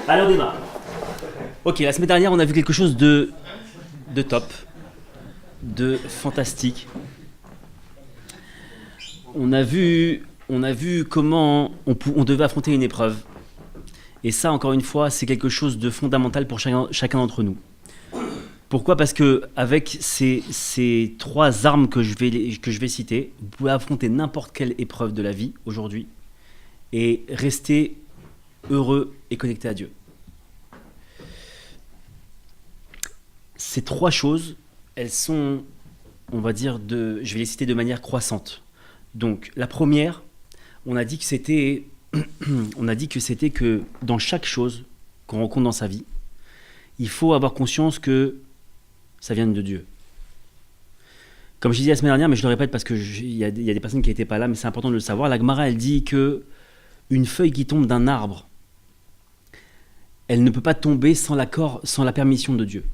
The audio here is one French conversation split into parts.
Allez, on démarre. Ok, la semaine dernière, on a vu quelque chose de top, de fantastique. On a vu comment on devait affronter une épreuve. Et ça, encore une fois, c'est quelque chose de fondamental pour chacun d'entre nous. Pourquoi ? Parce que avec ces trois armes que je vais citer, vous pouvez affronter n'importe quelle épreuve de la vie aujourd'hui et rester heureux et connecté à Dieu. Ces trois choses, elles sont, on va dire, je vais les citer de manière croissante. Donc, la première, on a dit que c'était que dans chaque chose qu'on rencontre dans sa vie, il faut avoir conscience que ça vient de Dieu. Comme je disais la semaine dernière, mais je le répète parce qu'il y a des personnes qui n'étaient pas là, mais c'est important de le savoir, la Gemara, elle dit que une feuille qui tombe d'un arbre, elle ne peut pas tomber sans l'accord, sans la permission de Dieu.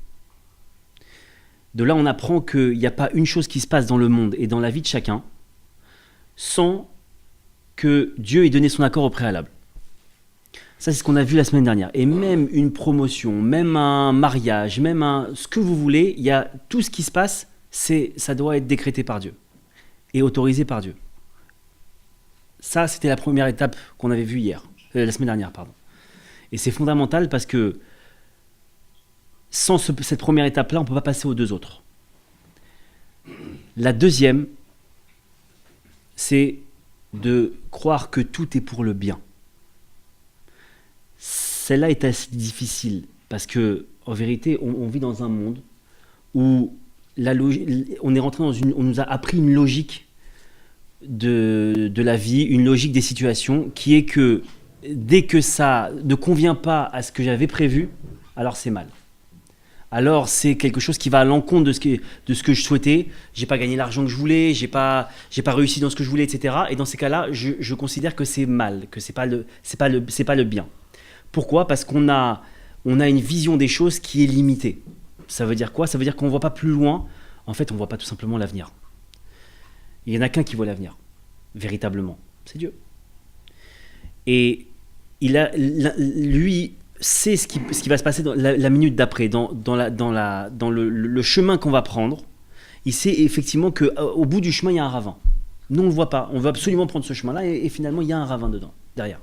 De là, on apprend qu'il n'y a pas une chose qui se passe dans le monde et dans la vie de chacun sans que Dieu ait donné son accord au préalable. Ça, c'est ce qu'on a vu la semaine dernière. Et même une promotion, même un mariage, ce que vous voulez, il y a tout ce qui se passe, ça doit être décrété par Dieu et autorisé par Dieu. Ça, c'était la première étape qu'on avait vue la semaine dernière, pardon. Et c'est fondamental parce que sans cette première étape-là, on ne peut pas passer aux deux autres. La deuxième, c'est de croire que tout est pour le bien. Celle-là est assez difficile parce que, en vérité, on vit dans un monde où on est rentré on nous a appris une logique de la vie, une logique des situations, qui est que dès que ça ne convient pas à ce que j'avais prévu, alors c'est mal. Alors c'est quelque chose qui va à l'encontre de ce que je souhaitais. J'ai pas gagné l'argent que je voulais, j'ai pas réussi dans ce que je voulais, etc. Et dans ces cas-là, je considère que c'est mal, que c'est pas le bien. Pourquoi ? Parce qu'on a une vision des choses qui est limitée. Ça veut dire quoi ? Ça veut dire qu'on voit pas plus loin. En fait, on voit pas tout simplement l'avenir. Il y en a qu'un qui voit l'avenir, véritablement. C'est Dieu. Et lui sait ce qui va se passer dans la minute d'après, dans le chemin qu'on va prendre. Il sait effectivement qu'au bout du chemin, il y a un ravin. Nous, on ne le voit pas. On veut absolument prendre ce chemin-là et finalement, il y a un ravin derrière.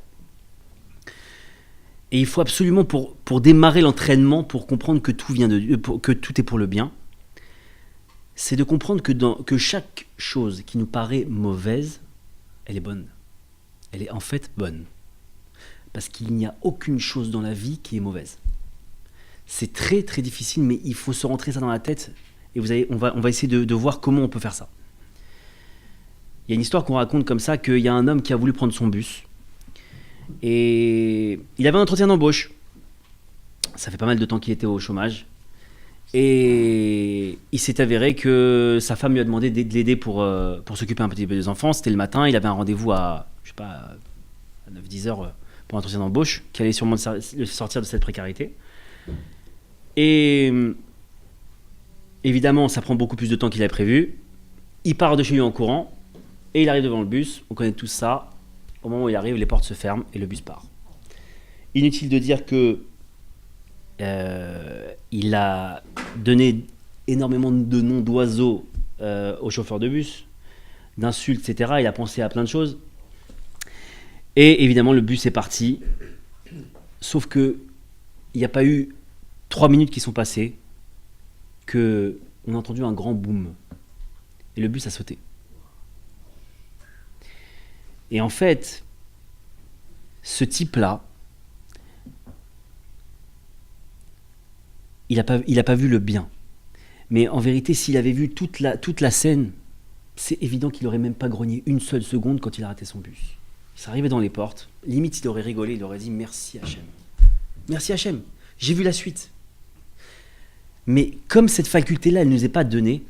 Et il faut absolument, pour démarrer l'entraînement, pour comprendre que tout vient de Dieu, que tout est pour le bien, c'est de comprendre que chaque chose qui nous paraît mauvaise, elle est bonne. Elle est en fait bonne. Parce qu'il n'y a aucune chose dans la vie qui est mauvaise. C'est très très difficile, mais il faut se rentrer ça dans la tête et on va essayer de voir comment on peut faire ça. Il y a une histoire qu'on raconte comme ça, qu'il y a un homme qui a voulu prendre son bus et il avait un entretien d'embauche. Ça fait pas mal de temps qu'il était au chômage et il s'est avéré que sa femme lui a demandé de l'aider pour s'occuper un petit peu des enfants. C'était le matin, il avait un rendez-vous à 9-10 heures pour un entretien d'embauche qui allait sûrement le sortir de cette précarité. Et évidemment, ça prend beaucoup plus de temps qu'il avait prévu. Il part de chez lui en courant et il arrive devant le bus. On connaît tous ça. Au moment où il arrive, les portes se ferment et le bus part. Inutile de dire que il a donné énormément de noms d'oiseaux au chauffeur de bus, d'insultes, etc. Il a pensé à plein de choses. Et évidemment, le bus est parti. Sauf que il n'y a pas eu 3 minutes qui sont passées qu'on a entendu un grand boom. Et le bus a sauté. Et en fait, ce type-là, il a pas vu le bien. Mais en vérité, s'il avait vu toute la scène, c'est évident qu'il n'aurait même pas grogné une seule seconde quand il a raté son bus. Il s'est arrivé dans les portes. Limite, il aurait rigolé, il aurait dit « Merci Hachem. Merci Hachem. J'ai vu la suite. » Mais comme cette faculté-là, elle ne nous est pas donnée,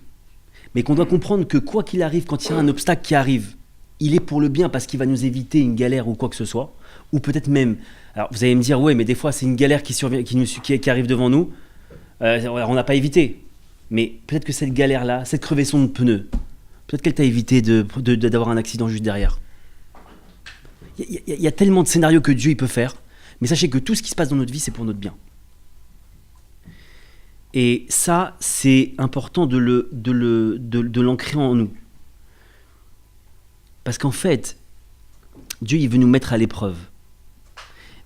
mais qu'on doit comprendre que quoi qu'il arrive, quand il y a un obstacle qui arrive, il est pour le bien parce qu'il va nous éviter une galère ou quoi que ce soit. Ou peut-être même... Alors vous allez me dire « Ouais, mais des fois, c'est une galère qui arrive devant nous. On n'a pas évité. » Mais peut-être que cette galère-là, cette crevaison de pneus, peut-être qu'elle t'a évité d'avoir un accident juste derrière. Il y a tellement de scénarios que Dieu il peut faire, Mais sachez que tout ce qui se passe dans notre vie, c'est pour notre bien. Et ça, c'est important de l'ancrer en nous. Parce qu'en fait, Dieu, il veut nous mettre à l'épreuve.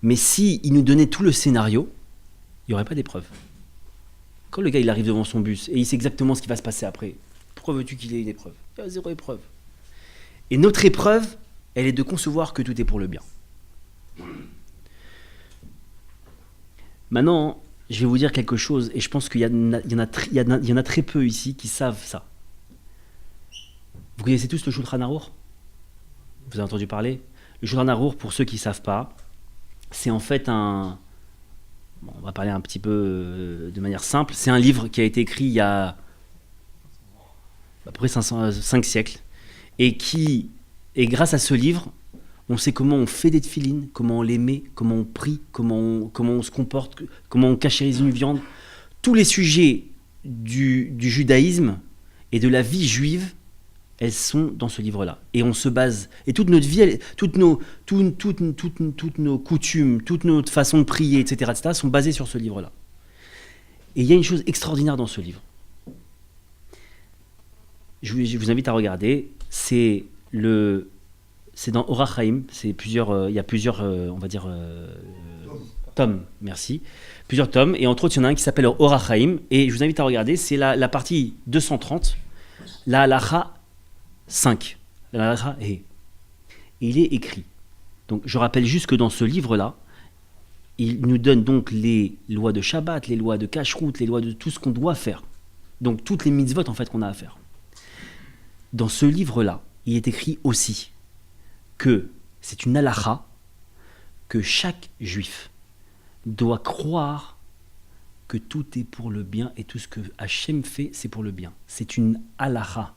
Mais s'il nous donnait tout le scénario, il n'y aurait pas d'épreuve. Quand le gars il arrive devant son bus et il sait exactement ce qui va se passer après, pourquoi veux-tu qu'il ait une épreuve? Il y a zéro épreuve. Et notre épreuve, elle est de concevoir que tout est pour le bien. Maintenant, je vais vous dire quelque chose, et je pense qu'il y en a très peu ici qui savent ça. Vous connaissez tous le Shulchan Aruch? Vous avez entendu parler? Le Shulchan Aruch, pour ceux qui ne savent pas, c'est en fait un... Bon, on va parler un petit peu de manière simple. C'est un livre qui a été écrit il y a à peu près 5 siècles. Et grâce à ce livre, on sait comment on fait des tefilines, comment on les met, comment on prie, comment on se comporte, comment on cachérise une viande. Tous les sujets du judaïsme et de la vie juive, elles sont dans ce livre-là. Et on se base... Et toute notre vie, toutes nos coutumes, toute notre façon de prier, etc., sont basées sur ce livre-là. Et il y a une chose extraordinaire dans ce livre. Je vous invite à regarder. C'est dans Orach Chaim. Il y a plusieurs, on va dire, tomes. Merci. Plusieurs tomes. Et entre autres, il y en a un qui s'appelle Orach Chaim. Et je vous invite à regarder. C'est la partie 230. La halacha 5. La halacha He. Il est écrit. Donc, je rappelle juste que dans ce livre-là, il nous donne donc les lois de Shabbat, les lois de Kashrut, les lois de tout ce qu'on doit faire. Donc, toutes les mitzvot, en fait, qu'on a à faire. Dans ce livre-là, il est écrit aussi que c'est une halacha que chaque juif doit croire que tout est pour le bien et tout ce que Hachem fait, c'est pour le bien. C'est une halacha.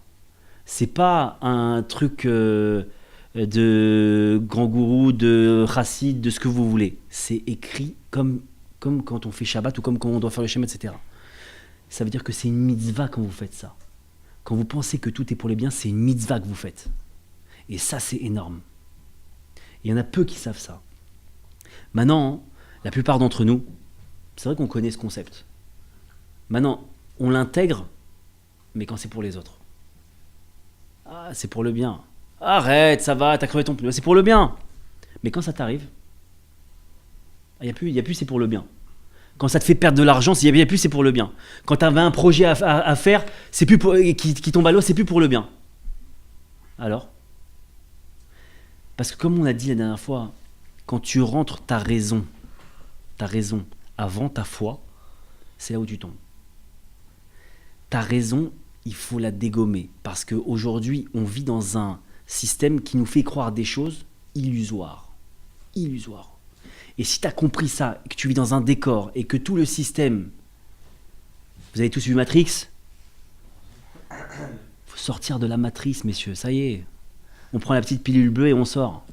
C'est pas un truc de grand gourou, de chassid, de ce que vous voulez. C'est écrit comme quand on fait Shabbat ou comme quand on doit faire le Shem, etc. Ça veut dire que c'est une mitzvah quand vous faites ça. Quand vous pensez que tout est pour le bien, c'est une mitzvah que vous faites. Et ça, c'est énorme. Il y en a peu qui savent ça. Maintenant, la plupart d'entre nous, c'est vrai qu'on connaît ce concept. Maintenant, on l'intègre, mais quand c'est pour les autres. Ah, c'est pour le bien. Arrête, ça va, t'as crevé ton pneu. C'est pour le bien. Mais quand ça t'arrive, il n'y a plus c'est pour le bien. Quand ça te fait perdre de l'argent, il n'y a plus c'est pour le bien. Quand tu avais un projet à faire, c'est plus qui tombe à l'eau, c'est plus pour le bien. Alors? Parce que comme on a dit la dernière fois, quand tu rentres ta raison avant ta foi, c'est là où tu tombes. Ta raison, il faut la dégommer. Parce qu'aujourd'hui, on vit dans un système qui nous fait croire des choses illusoires. Illusoires. Et si tu as compris ça, que tu vis dans un décor et que tout le système... Vous avez tous vu Matrix? Il faut sortir de la matrice, messieurs, ça y est. On prend la petite pilule bleue et on sort.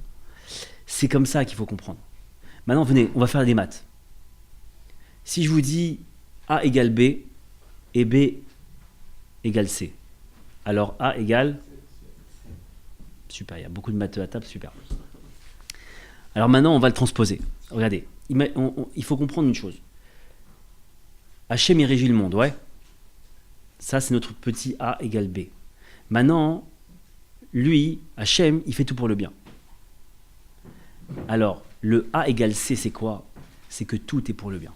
C'est comme ça qu'il faut comprendre. Maintenant, venez, on va faire des maths. Si je vous dis A égale B et B égale C, alors A égale... Super, il y a beaucoup de maths à table, super. Alors maintenant, on va le transposer. Regardez, il faut comprendre une chose. Hachem, il régit le monde, ouais. Ça, c'est notre petit A égale B. Maintenant, lui, Hachem, il fait tout pour le bien. Alors, le A égale C, c'est quoi? C'est que tout est pour le bien.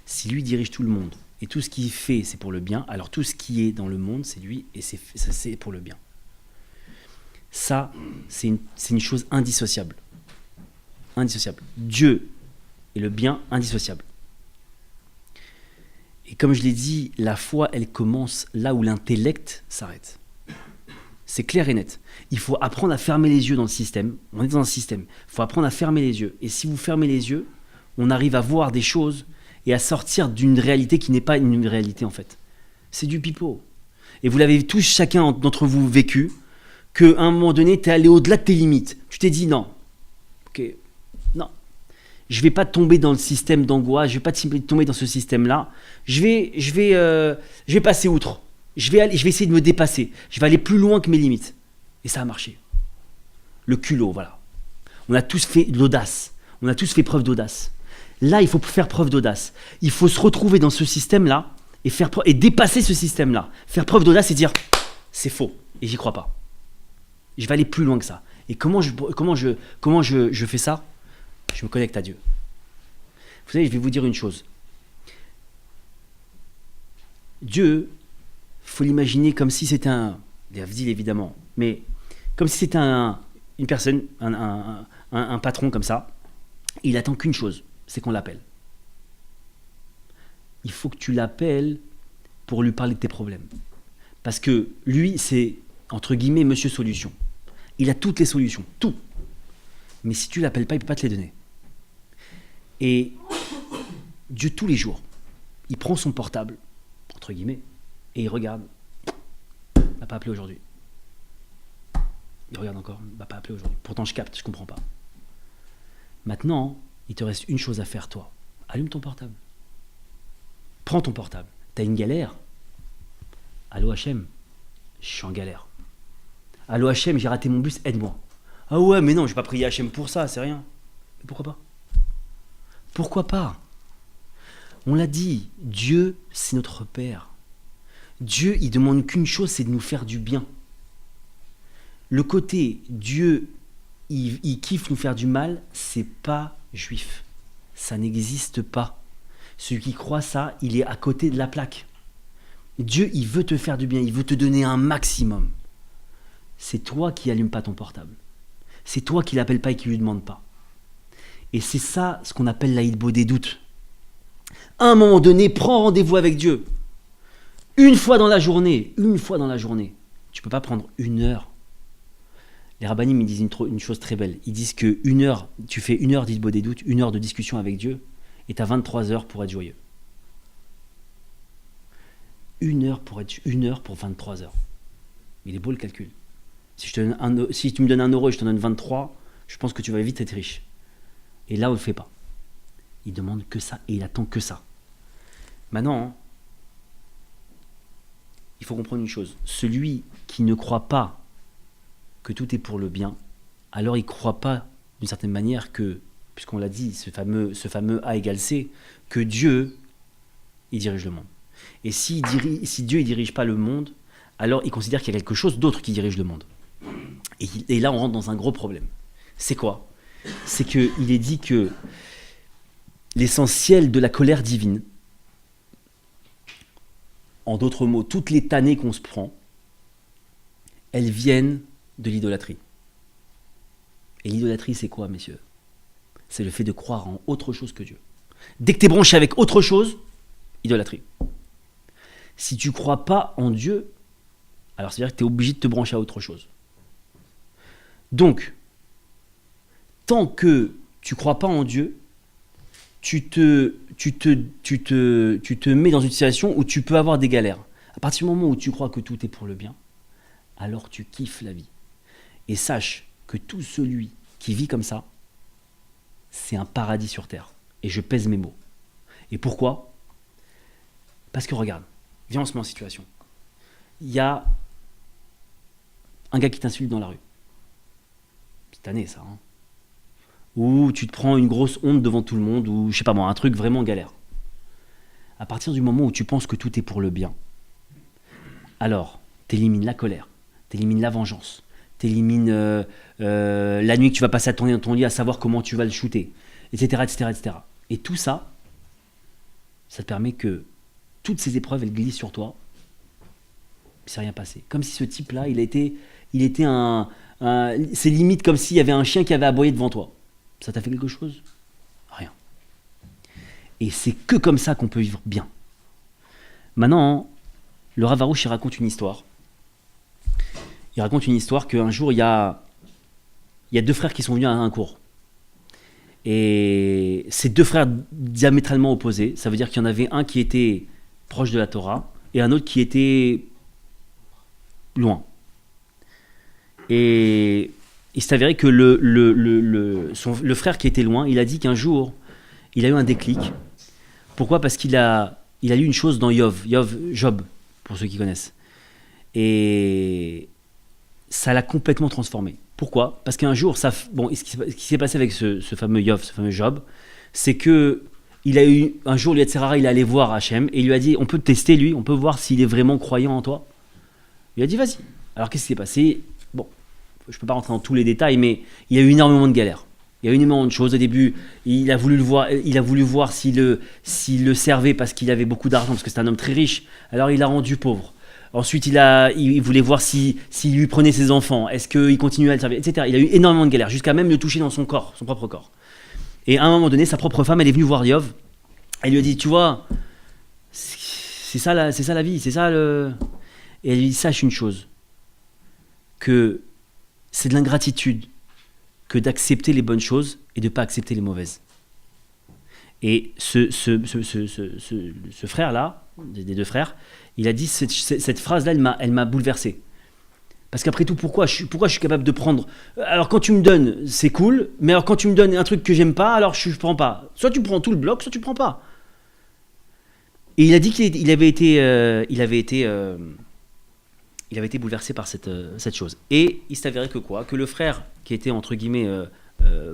Si lui dirige tout le monde, et tout ce qu'il fait, c'est pour le bien, alors tout ce qui est dans le monde, c'est lui, et c'est pour le bien. Ça, c'est une chose indissociable. Indissociable. Dieu et le bien indissociable. Et comme je l'ai dit, la foi, elle commence là où l'intellect s'arrête. C'est clair et net. Il faut apprendre à fermer les yeux dans le système. On est dans un système. Il faut apprendre à fermer les yeux. Et si vous fermez les yeux, on arrive à voir des choses et à sortir d'une réalité qui n'est pas une réalité en fait. C'est du pipeau. Et vous l'avez tous, chacun d'entre vous, vécu, qu'à un moment donné, tu es allé au-delà de tes limites. Tu t'es dit non. Ok. Non. Je ne vais pas tomber dans le système d'angoisse, je ne vais pas tomber dans ce système-là. Je vais passer outre. Je vais essayer de me dépasser. Je vais aller plus loin que mes limites. Et ça a marché. Le culot, voilà. On a tous fait de l'audace. On a tous fait preuve d'audace. Là, il faut faire preuve d'audace. Il faut se retrouver dans ce système-là et dépasser ce système-là. Faire preuve d'audace et dire c'est faux et j'y crois pas. Je vais aller plus loin que ça. Et comment je fais ça? Je me connecte à Dieu. Vous savez, je vais vous dire une chose. Dieu, faut l'imaginer comme si c'était Avdil évidemment, mais comme si c'était une personne, un patron comme ça. Il attend qu'une chose, c'est qu'on l'appelle. Il faut que tu l'appelles pour lui parler de tes problèmes. Parce que lui, c'est, entre guillemets, Monsieur Solution. Il a toutes les solutions, tout. Mais si tu ne l'appelles pas, il ne peut pas te les donner. Et Dieu, tous les jours, il prend son portable, entre guillemets, et il regarde. Il ne m'a pas appelé aujourd'hui. Il regarde encore, il ne m'a pas appelé aujourd'hui. Pourtant, je capte, je ne comprends pas. Maintenant, il te reste une chose à faire, toi. Allume ton portable. Prends ton portable. T'as une galère. Allô Hachem, je suis en galère. Allô Hachem, j'ai raté mon bus, aide-moi. Ah ouais, mais non, je vais pas prier Hachem pour ça, c'est rien. Mais pourquoi pas? Pourquoi pas? On l'a dit, Dieu, c'est notre Père. Dieu, il demande qu'une chose, c'est de nous faire du bien. Le côté Dieu, il kiffe nous faire du mal, c'est pas juif. Ça n'existe pas. Celui qui croit ça, il est à côté de la plaque. Dieu, il veut te faire du bien, il veut te donner un maximum. C'est toi qui n'allumes pas ton portable. C'est toi qui l'appelles pas et qui lui demande pas. Et c'est ça ce qu'on appelle la hitbo des doutes. À un moment donné, prends rendez-vous avec Dieu. Une fois dans la journée. Tu peux pas prendre 1 heure. Les rabbinim, ils disent une chose très belle. Ils disent que tu fais 1 heure d'hitbo des doutes, 1 heure de discussion avec Dieu, et tu as 23 heures pour être joyeux. 1 heure pour 23 heures. Il est beau le calcul. Si tu me donnes 1 euro et je te donne 23, je pense que tu vas vite être riche. Et là, on ne le fait pas. Il demande que ça et il attend que ça. Maintenant, il faut comprendre une chose. Celui qui ne croit pas que tout est pour le bien, alors il ne croit pas d'une certaine manière que, puisqu'on l'a dit, ce fameux A égale C, que Dieu, il dirige le monde. Et si Dieu ne dirige pas le monde, alors il considère qu'il y a quelque chose d'autre qui dirige le monde. Et là, on rentre dans un gros problème. C'est quoi? C'est qu'il est dit que l'essentiel de la colère divine, en d'autres mots, toutes les tannées qu'on se prend, elles viennent de l'idolâtrie. Et l'idolâtrie, c'est quoi, messieurs? C'est le fait de croire en autre chose que Dieu. Dès que tu es branché avec autre chose, idolâtrie. Si tu ne crois pas en Dieu, alors c'est-à-dire que tu es obligé de te brancher à autre chose. Donc, tant que tu ne crois pas en Dieu, tu te mets dans une situation où tu peux avoir des galères. À partir du moment où tu crois que tout est pour le bien, alors tu kiffes la vie. Et sache que tout celui qui vit comme ça, c'est un paradis sur terre. Et je pèse mes mots. Et pourquoi? Parce que regarde, viens, on se met en situation. Il y a un gars qui t'insulte dans la rue. Cette année, ça. Hein. Ou tu te prends une grosse honte devant tout le monde, ou je sais pas moi, un truc vraiment galère. À partir du moment où tu penses que tout est pour le bien, alors t'élimines la colère, t'élimines la vengeance, t'élimines la nuit que tu vas passer à tourner dans ton lit à savoir comment tu vas le shooter, etc., etc., etc. Et tout ça, ça te permet que toutes ces épreuves, elles glissent sur toi. Il s'est rien passé. Comme si ce type-là, il était c'est limite comme s'il y avait un chien qui avait aboyé devant toi. Ça t'a fait quelque chose? Rien. Et c'est que comme ça qu'on peut vivre bien. Maintenant, le Rav Arush, il raconte une histoire. Il raconte une histoire qu'un jour, il y a 2 frères qui sont venus à un cours. Et ces 2 frères diamétralement opposés, ça veut dire qu'il y en avait un qui était proche de la Torah et un autre qui était loin. Et il s'est avéré que le frère qui était loin, il a dit qu'un jour, il a eu un déclic. Pourquoi? Parce qu'il a lu une chose dans Job, pour ceux qui connaissent. Et ça l'a complètement transformé. Pourquoi? Parce qu'un jour, ce qui s'est passé avec ce fameux Yov, ce fameux Job, c'est que il a eu un jour, le Yetzer Hara, il est allé voir Hachem et il lui a dit, on peut te tester lui, on peut voir s'il est vraiment croyant en toi. Il a dit, vas-y. Alors qu'est-ce qui s'est passé? Bon, je ne peux pas rentrer dans tous les détails, mais il y a eu énormément de galères. Il y a eu énormément de choses. Au début, il a voulu voir s'il le servait parce qu'il avait beaucoup d'argent, parce que c'est un homme très riche. Alors il l'a rendu pauvre. Ensuite, il voulait voir s'il lui prenait ses enfants, est-ce qu'il continuait à le servir, etc. Il a eu énormément de galères, jusqu'à même le toucher dans son corps, son propre corps. Et à un moment donné, sa propre femme, elle est venue voir Yov. Elle lui a dit, tu vois, c'est ça la vie, c'est ça le... Et elle lui dit, sache une chose, que c'est de l'ingratitude que d'accepter les bonnes choses et de ne pas accepter les mauvaises. Et ce frère-là, des deux frères, il a dit cette phrase-là, elle m'a bouleversé. Parce qu'après tout, pourquoi je suis capable de prendre... Alors quand tu me donnes, c'est cool, mais alors quand tu me donnes un truc que j'aime pas, alors je prends pas. Soit tu prends tout le bloc, soit tu prends pas. Et il a dit qu'il avait été bouleversé par cette chose. Et il s'est avéré que quoi? Que le frère, qui était entre guillemets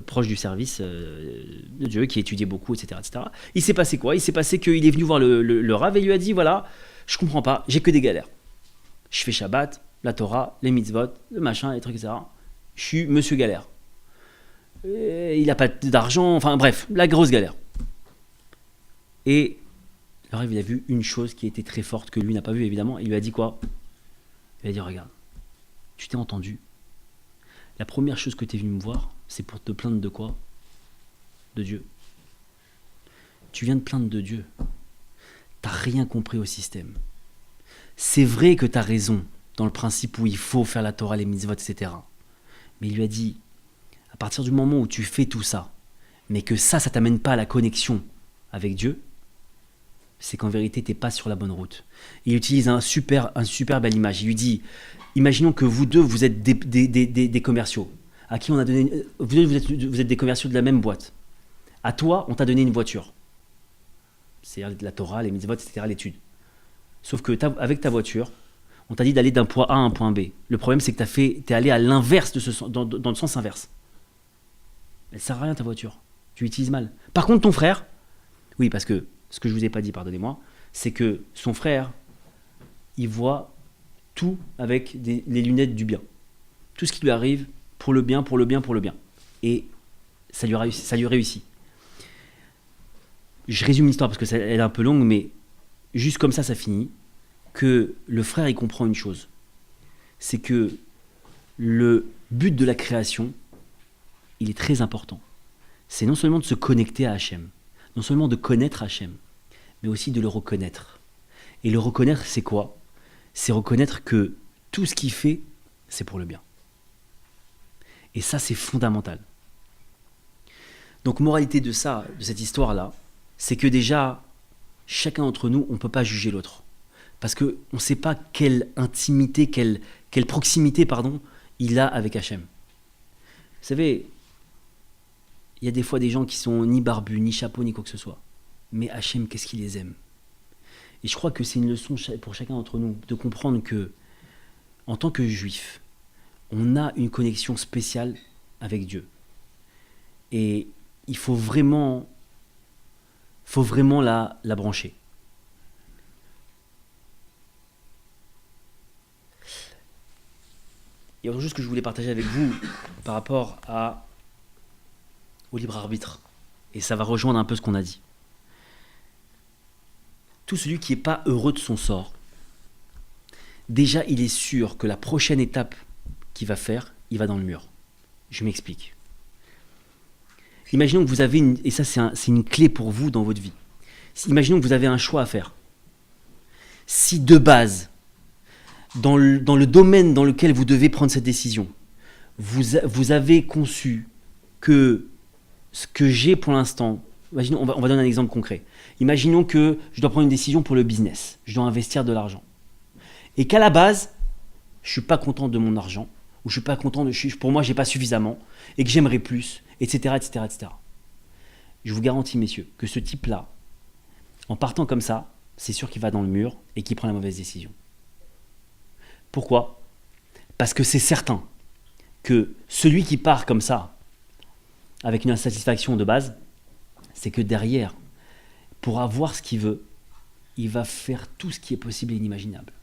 proche du service de Dieu, qui étudiait beaucoup, etc., etc., il s'est passé quoi? Il s'est passé qu'il est venu voir le Rav et lui a dit, voilà, je comprends pas, j'ai que des galères. Je fais Shabbat, la Torah, les mitzvot, le machin, les trucs, etc. Je suis monsieur galère. Et il n'a pas d'argent, enfin bref, la grosse galère. Et le Rav, il a vu une chose qui était très forte, que lui n'a pas vu évidemment. Il lui a dit quoi? Il a dit, regarde, tu t'es entendu. La première chose que tu es venu me voir, c'est pour te plaindre de quoi? De Dieu. Tu viens de plaindre de Dieu. T'as rien compris au système. C'est vrai que tu as raison dans le principe où il faut faire la Torah, les mitzvot, etc. Mais il lui a dit, à partir du moment où tu fais tout ça, mais que ça t'amène pas à la connexion avec Dieu, c'est qu'en vérité, tu n'es pas sur la bonne route. Il utilise un super belle image. Il lui dit, imaginons que vous deux, vous êtes des commerciaux. À qui on a donné... Vous êtes des commerciaux de la même boîte. À toi, on t'a donné une voiture. C'est-à-dire la Torah, les mitzvot, etc., l'étude. Sauf que avec ta voiture, on t'a dit d'aller d'un point A à un point B. Le problème, c'est que tu es allé à l'inverse, dans le sens inverse. Elle ne sert à rien, ta voiture. Tu l'utilises mal. Par contre, ton frère, oui, parce que ce que je ne vous ai pas dit, pardonnez-moi, c'est que son frère, il voit tout avec les lunettes du bien. Tout ce qui lui arrive, pour le bien, pour le bien, pour le bien. Et ça lui réussit. Je résume l'histoire parce qu'elle est un peu longue, mais juste comme ça finit, que le frère, il comprend une chose. C'est que le but de la création, il est très important. C'est non seulement de se connecter à Hachem, non seulement de connaître Hachem, mais aussi de le reconnaître. Et le reconnaître, c'est quoi? C'est reconnaître que tout ce qu'il fait, c'est pour le bien. Et ça, c'est fondamental. Donc, moralité de cette histoire-là, c'est que déjà, chacun d'entre nous, on ne peut pas juger l'autre. Parce qu'on ne sait pas quelle intimité, quelle proximité, il a avec Hachem. Vous savez, il y a des fois des gens qui sont ni barbus, ni chapeau, ni quoi que ce soit. Mais Hachem, qu'est-ce qu'il les aime? Et je crois que c'est une leçon pour chacun d'entre nous de comprendre que, en tant que juif, on a une connexion spéciale avec Dieu. Et il faut vraiment la brancher. Il y a autre chose que je voulais partager avec vous par rapport au libre arbitre. Et ça va rejoindre un peu ce qu'on a dit. Tout celui qui n'est pas heureux de son sort, déjà il est sûr que la prochaine étape qu'il va faire, il va dans le mur. Je m'explique. Imaginons que vous avez et ça c'est une clé pour vous dans votre vie. Imaginons que vous avez un choix à faire. Si de base, dans le domaine dans lequel vous devez prendre cette décision, vous avez conçu que ce que j'ai pour l'instant, imaginons, on va donner un exemple concret. Imaginons que je dois prendre une décision pour le business, je dois investir de l'argent. Et qu'à la base, je ne suis pas content de mon argent, ou je suis pas content pour moi, je n'ai pas suffisamment, et que j'aimerais plus, etc., etc., etc. Je vous garantis, messieurs, que ce type-là, en partant comme ça, c'est sûr qu'il va dans le mur et qu'il prend la mauvaise décision. Pourquoi? Parce que c'est certain que celui qui part comme ça, avec une insatisfaction de base, c'est que derrière, pour avoir ce qu'il veut, il va faire tout ce qui est possible et inimaginable.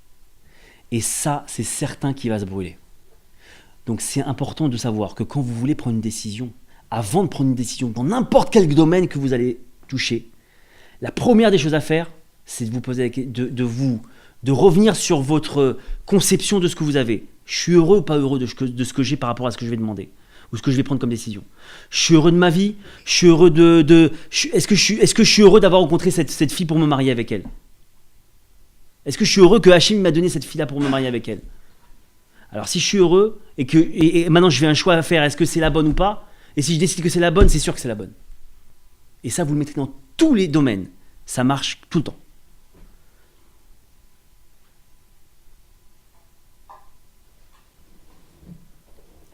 Et ça, c'est certain qu'il va se brûler. Donc c'est important de savoir que quand vous voulez prendre une décision, avant de prendre une décision dans n'importe quel domaine que vous allez toucher, la première des choses à faire, c'est de vous poser de revenir sur votre conception de ce que vous avez. Je suis heureux ou pas heureux de ce que j'ai par rapport à ce que je vais demander ou ce que je vais prendre comme décision. Je suis heureux de ma vie. Je suis heureux est-ce que je suis heureux d'avoir rencontré cette fille pour me marier avec elle? Est-ce que je suis heureux que Hachem m'a donné cette fille-là pour me marier avec elle? Alors si je suis heureux et maintenant je vais un choix à faire, est-ce que c'est la bonne ou pas? Et si je décide que c'est la bonne, c'est sûr que c'est la bonne. Et ça, vous le mettrez dans tous les domaines. Ça marche tout le temps.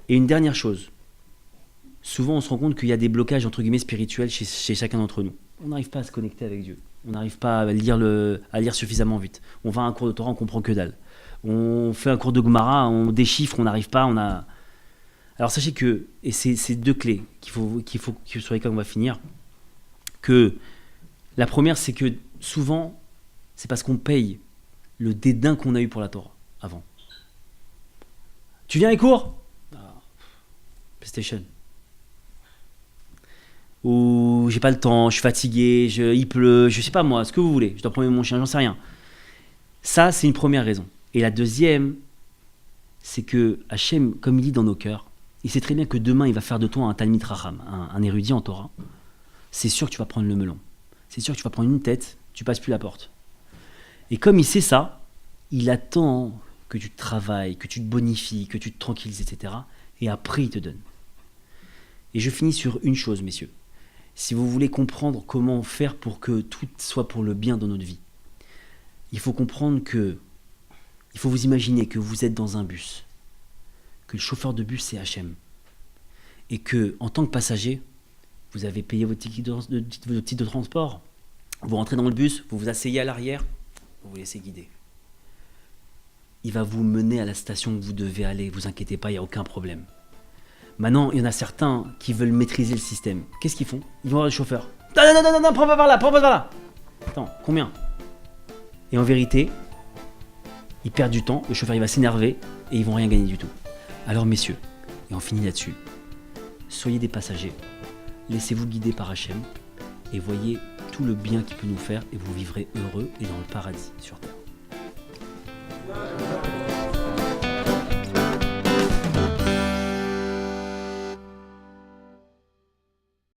Et une dernière chose. Souvent, on se rend compte qu'il y a des blocages, entre guillemets, spirituels chez chacun d'entre nous. On n'arrive pas à se connecter avec Dieu. On n'arrive pas à lire suffisamment vite. On va à un cours de Torah, on comprend que dalle. On fait un cours de Gemara, on déchiffre, on n'arrive pas, Alors sachez que, et c'est deux clés sur lesquelles on va finir, que la première, c'est que souvent, c'est parce qu'on paye le dédain qu'on a eu pour la Torah avant. Tu viens à les cours? PlayStation. Ou j'ai pas le temps, je suis fatigué, il pleut, je sais pas moi, ce que vous voulez, je dois promener mon chien, j'en sais rien. Ça, c'est une première raison. Et la deuxième, c'est que Hachem, comme il dit dans nos cœurs, il sait très bien que demain, il va faire de toi un Talmid Racham, un érudit en Torah. C'est sûr que tu vas prendre le melon. C'est sûr que tu vas prendre une tête, tu passes plus la porte. Et comme il sait ça, il attend que tu travailles, que tu te bonifies, que tu te tranquillises, etc. Et après, il te donne. Et je finis sur une chose, messieurs. Si vous voulez comprendre comment faire pour que tout soit pour le bien dans notre vie, il faut comprendre que, il faut vous imaginer que vous êtes dans un bus, que le chauffeur de bus c'est Hachem, et que en tant que passager, vous avez payé votre titre de transport, vous rentrez dans le bus, vous vous asseyez à l'arrière, vous vous laissez guider. Il va vous mener à la station où vous devez aller, vous inquiétez pas, il n'y a aucun problème. Maintenant, il y en a certains qui veulent maîtriser le système. Qu'est-ce qu'ils font? Ils vont voir le chauffeur. Non, prends pas par là. Attends, combien? Et en vérité, ils perdent du temps, le chauffeur il va s'énerver et ils vont rien gagner du tout. Alors messieurs, et on finit là-dessus, soyez des passagers, laissez-vous guider par Hachem et voyez tout le bien qu'il peut nous faire et vous vivrez heureux et dans le paradis sur terre.